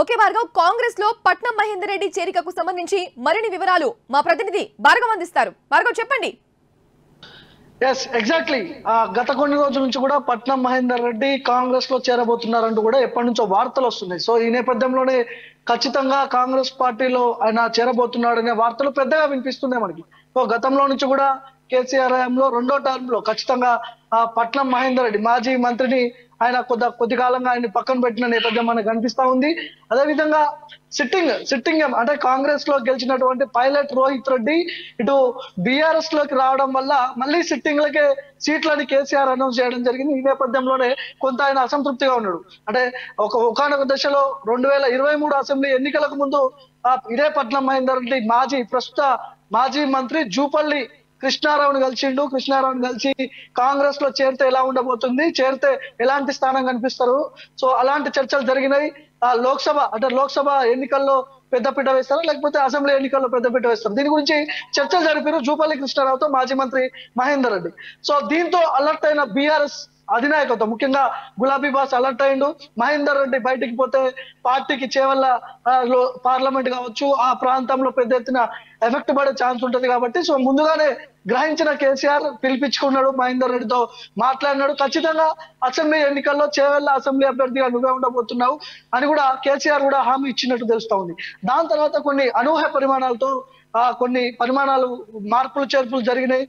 Okay Bhargav, Congress లో పట్నం మహేందర్ రెడ్డి చేరికకు సంబంధించి మరిన్ని వివరాలు మా ప్రతినిధి భార్గవ్ అందిస్తారు. భార్గవ్ చెప్పండి. ఎగ్జాక్ట్లీ. గత కొన్ని రోజుల నుంచి కూడా పట్నం మహేందర్ రెడ్డి కాంగ్రెస్ లో చేరబోతున్నారంటూ కూడా ఎప్పటి నుంచో వార్తలు వస్తున్నాయి. సో ఈ నేపథ్యంలోనే ఖచ్చితంగా కాంగ్రెస్ పార్టీలో ఆయన చేరబోతున్నాడనే వార్తలు పెద్దగా వినిపిస్తున్నాయి మనకి. సో గతంలో నుంచి కూడా కేసీఆర్ హయాంలో రెండో టర్మ్ లో ఖచ్చితంగా పట్నం మహేందర్ రెడ్డి మాజీ మంత్రిని ఆయన కొద్ది కాలంగా ఆయన పక్కన పెట్టిన నేపథ్యం మనకు కనిపిస్తా ఉంది. అదేవిధంగా సిట్టింగ్ అంటే కాంగ్రెస్ లో గెలిచినటువంటి పైలట్ రోహిత్ రెడ్డి ఇటు బీఆర్ఎస్ లోకి రావడం వల్ల మళ్ళీ సిట్టింగ్లకే సీట్లని కేసీఆర్ అనౌన్స్ చేయడం జరిగింది. ఈ నేపథ్యంలోనే కొంత ఆయన అసంతృప్తిగా ఉన్నాడు. అంటే ఒకనొక దశలో 2023 అసెంబ్లీ ఎన్నికలకు ముందు ఇదే పట్నం మహేందర్ రెడ్డి ప్రస్తుత మాజీ మంత్రి జూపల్లి కృష్ణారావుని కలిసి కాంగ్రెస్ లో చేరితే ఎలా ఉండబోతుంది, చేరితే ఎలాంటి స్థానం కనిపిస్తారు, సో అలాంటి చర్చలు జరిగినాయి. లోక్సభ ఎన్నికల్లో పెద్దపీట వేస్తారా లేకపోతే అసెంబ్లీ ఎన్నికల్లో పెద్దపీట వేస్తారు, దీని గురించి చర్చలు జరిపారు జూపల్లి కృష్ణారావుతో మాజీ మంత్రి మహేందర్ రెడ్డి. సో దీంతో అలర్ట్ అయిన బీఆర్ఎస్ అధినాయకత్వం, ముఖ్యంగా గులాబీ బాస్ అలర్ట్ అయిండు. మహేందర్ రెడ్డి బయటికి పోతే పార్టీకి చేవల్ల పార్లమెంట్ కావచ్చు ఆ ప్రాంతంలో పెద్ద ఎత్తున ఎఫెక్ట్ పడే ఛాన్స్ ఉంటది కాబట్టి సో ముందుగానే గ్రహించిన కేసీఆర్ పిలిపించుకున్నాడు, మహేందర్ రెడ్డితో మాట్లాడినాడు. ఖచ్చితంగా అసెంబ్లీ ఎన్నికల్లో చేవల్ల అసెంబ్లీ అభ్యర్థిగా నువ్వే ఉండబోతున్నావు అని కూడా కేసీఆర్ కూడా హామీ ఇచ్చినట్టు తెలుస్తా ఉంది. దాని తర్వాత కొన్ని అనూహ్య మార్పులు చేర్పులు జరిగినాయి.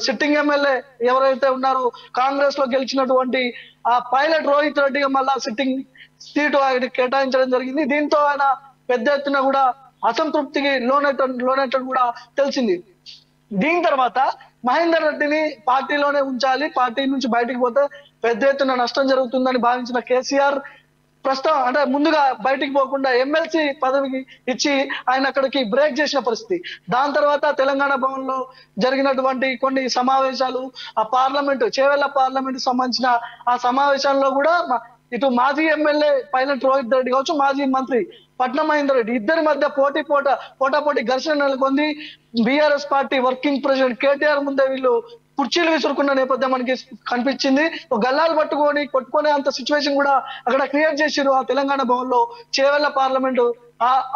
సిట్టింగ్ ఎమ్మెల్యే ఎవరైతే ఉన్నారో కాంగ్రెస్ లో గెలిచినటువంటి ఆ పైలట్ రోహిత్ రెడ్డిగా మళ్ళా సిట్టింగ్ సీటు ఆయన కేటాయించడం జరిగింది. దీంతో ఆయన పెద్ద ఎత్తున కూడా అసంతృప్తికి లోనైనట్టు కూడా తెలిసింది. దీని తర్వాత మహేందర్ రెడ్డిని పార్టీలోనే ఉంచాలి, పార్టీ నుంచి బయటికి పోతే పెద్ద ఎత్తున నష్టం జరుగుతుందని భావించిన కేసీఆర్ ప్రస్తుతం అంటే ముందుగా బయటికి పోకుండా ఎమ్మెల్సీ పదవికి ఇచ్చి ఆయన అక్కడికి బ్రేక్ చేసిన పరిస్థితి. దాని తర్వాత తెలంగాణ భవన్ లో జరిగినటువంటి కొన్ని సమావేశాలు, చేవెళ్ల పార్లమెంట్ సంబంధించిన ఆ సమావేశాల్లో కూడా ఇటు మాజీ ఎమ్మెల్యే పైలట్ రోహిత్ రెడ్డి కావచ్చు, మాజీ మంత్రి పట్నం మహేందర్ రెడ్డి ఇద్దరి మధ్య పోటాపోటీ ఘర్షణ నెలకొంది. BRS party working president KTR ముందే వీళ్ళు కుర్చీలు విసురుకున్న నేపథ్యం మనకి కనిపించింది. గల్లాలు కొట్టుకునే అంత సిచ్యువేషన్ కూడా అక్కడ క్రియేట్ చేసిరు ఆ తెలంగాణ భవన్ లో చేవెళ్ల పార్లమెంటు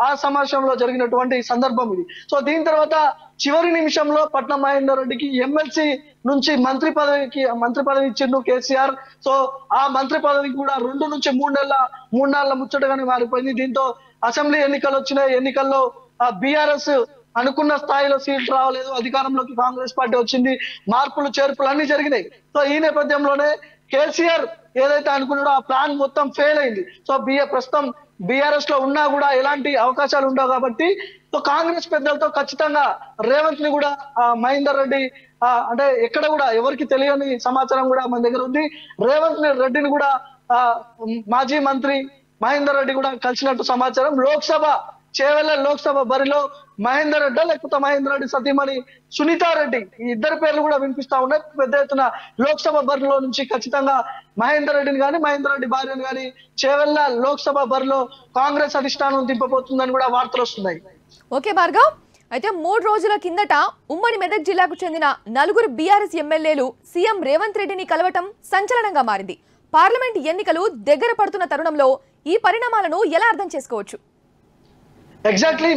ఆ సమావేశంలో జరిగినటువంటి సందర్భం ఇది. సో దీని తర్వాత చివరి నిమిషంలో పట్నం మహేందర్ రెడ్డికి ఎమ్మెల్సీ నుంచి మంత్రి పదవి ఇచ్చిండు కేసీఆర్. సో ఆ మంత్రి పదవికి కూడా 2 నుంచి 3 నెలల ముచ్చటగానే మారిపోయింది. దీంతో అసెంబ్లీ ఎన్నికల్లో బీఆర్ఎస్ అనుకున్న స్థాయిలో సీట్లు రావలేదు, అధికారంలోకి కాంగ్రెస్ పార్టీ వచ్చింది, మార్పులు చేర్పులు అన్ని జరిగినాయి. సో ఈ నేపథ్యంలోనే కేసీఆర్ ఏదైతే అనుకున్నాడో ఆ ప్లాన్ మొత్తం ఫెయిల్ అయింది. సో ప్రస్తుతం బీఆర్ఎస్ లో ఉన్నా కూడా ఎలాంటి అవకాశాలు ఉండవు కాబట్టి సో కాంగ్రెస్ పెద్దలతో ఖచ్చితంగా రేవంత్ ని కూడా మహేందర్ రెడ్డి అంటే ఎక్కడ కూడా ఎవరికి తెలియని సమాచారం కూడా మన దగ్గర ఉంది. రేవంత్ రెడ్డిని కూడా మాజీ మంత్రి మహేందర్ రెడ్డి కూడా కలిసినట్టు సమాచారం. చేవెళ్ల లోక్సభ బరిలో మహేందర్ రెడ్డి లేకపోతే మహేందర్ రెడ్డి సతీమణి సునీతారెడ్డి ఈ ఇద్దరు పేర్లు కూడా వినిపిస్తా ఉన్నాయి. పెద్ద ఎత్తున లోక్సభ బరిలో నుంచి ఖచ్చితంగా మహేందర్ రెడ్డిని కానీ మహేందర్ రెడ్డి భార్యను కానీ చేవెళ్ల లోక్సభ బరిలో కాంగ్రెస్ అధిష్టానం దింపబోతుందని కూడా వార్తలు వస్తున్నాయి. ఓకే భార్గవ్, అయితే 3 రోజుల కిందట ఉమ్మడి మెదక్ జిల్లాకు చెందిన 4 బీఆర్ఎస్ ఎమ్మెల్యేలు సీఎం రేవంత్ రెడ్డిని కలవటం సంచలనంగా మారింది. పార్లమెంట్ ఎన్నికలు దగ్గర పడుతున్న తరుణంలో ఈ పరిణామాలను ఎలా అర్థం చేసుకోవచ్చు? ఎగ్జాక్ట్లీ.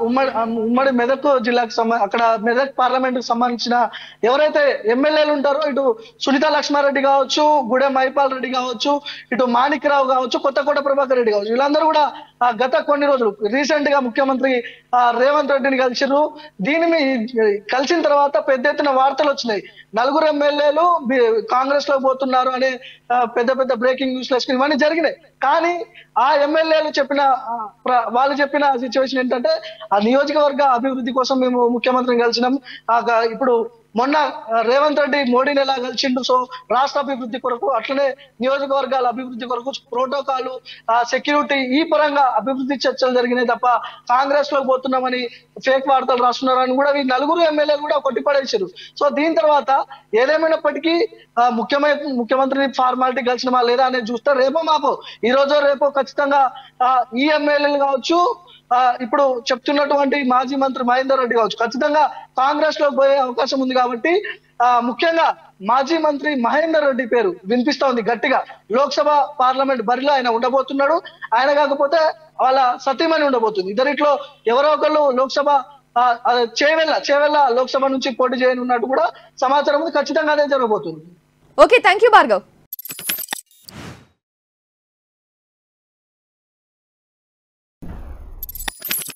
ఉమ్మడి మెదక్ జిల్లాకు అక్కడ మెదక్ పార్లమెంట్ కు సంబంధించిన ఎవరైతే ఎమ్మెల్యేలు ఉంటారో ఇటు సునీతా లక్ష్మారెడ్డి కావచ్చు, గుడె మైపాల్ రెడ్డి కావచ్చు, ఇటు మాణిక్రావు కావచ్చు, కొత్తకోట ప్రభాకర్ రెడ్డి కావచ్చు, వీళ్ళందరూ కూడా గత కొన్ని రోజులు రీసెంట్ గా ముఖ్యమంత్రి రేవంత్ రెడ్డిని కలిసిరు. కలిసిన తర్వాత పెద్ద ఎత్తున వార్తలు వచ్చినాయి. 4 ఎమ్మెల్యేలు కాంగ్రెస్ లో పోతున్నారు అనే పెద్ద బ్రేకింగ్ న్యూస్ వేసుకుని ఇవన్నీ జరిగినాయి. కానీ ఆ ఎమ్మెల్యేలు వాళ్ళు చెప్పిన సిచ్యువేషన్ ఏంటంటే ఆ నియోజకవర్గ అభివృద్ధి కోసం మేము ముఖ్యమంత్రిని కలిసినాం. ఇప్పుడు మొన్న రేవంత్ రెడ్డి మోడీని ఎలా కలిసిండు, సో రాష్ట్ర అభివృద్ధి కొరకు అట్లనే నియోజకవర్గాల అభివృద్ధి కొరకు ప్రోటోకాల్, సెక్యూరిటీ ఈ పరంగా అభివృద్ధి చర్చలు జరిగినాయి తప్ప కాంగ్రెస్ లోకి పోతున్నామని ఫేక్ వార్తలు రాస్తున్నారని కూడా ఈ 4 ఎమ్మెల్యేలు కూడా కొట్టిపడేసారు. సో దీని తర్వాత ఏదేమైనప్పటికీ ముఖ్యమంత్రిని ఫార్మాలిటీ కలిసినమా లేదా అనేది చూస్తే ఈ రోజో రేపో ఖచ్చితంగా ఈ ఎమ్మెల్యేలు కావచ్చు, ఇప్పుడు చెప్తున్నటువంటి మాజీ మంత్రి మహేందర్ రెడ్డి కావచ్చు ఖచ్చితంగా కాంగ్రెస్ లో పోయే అవకాశం ఉంది కాబట్టి ముఖ్యంగా మాజీ మంత్రి మహేందర్ రెడ్డి పేరు వినిపిస్తా ఉంది గట్టిగా. లోక్సభ పార్లమెంట్ బరిలో ఆయన ఉండబోతున్నాడు. ఆయన కాకపోతే వాళ్ళ సతీమణి ఉండబోతుంది. ఇద్దరిట్లో ఎవరో ఒకళ్ళు లోక్సభ చేవెళ్ళ లోక్సభ నుంచి పోటీ చేయనున్నట్టు కూడా సమాచారం ఉంది. ఖచ్చితంగా అదే జరగబోతుంది. Okay, thank you Bhargav.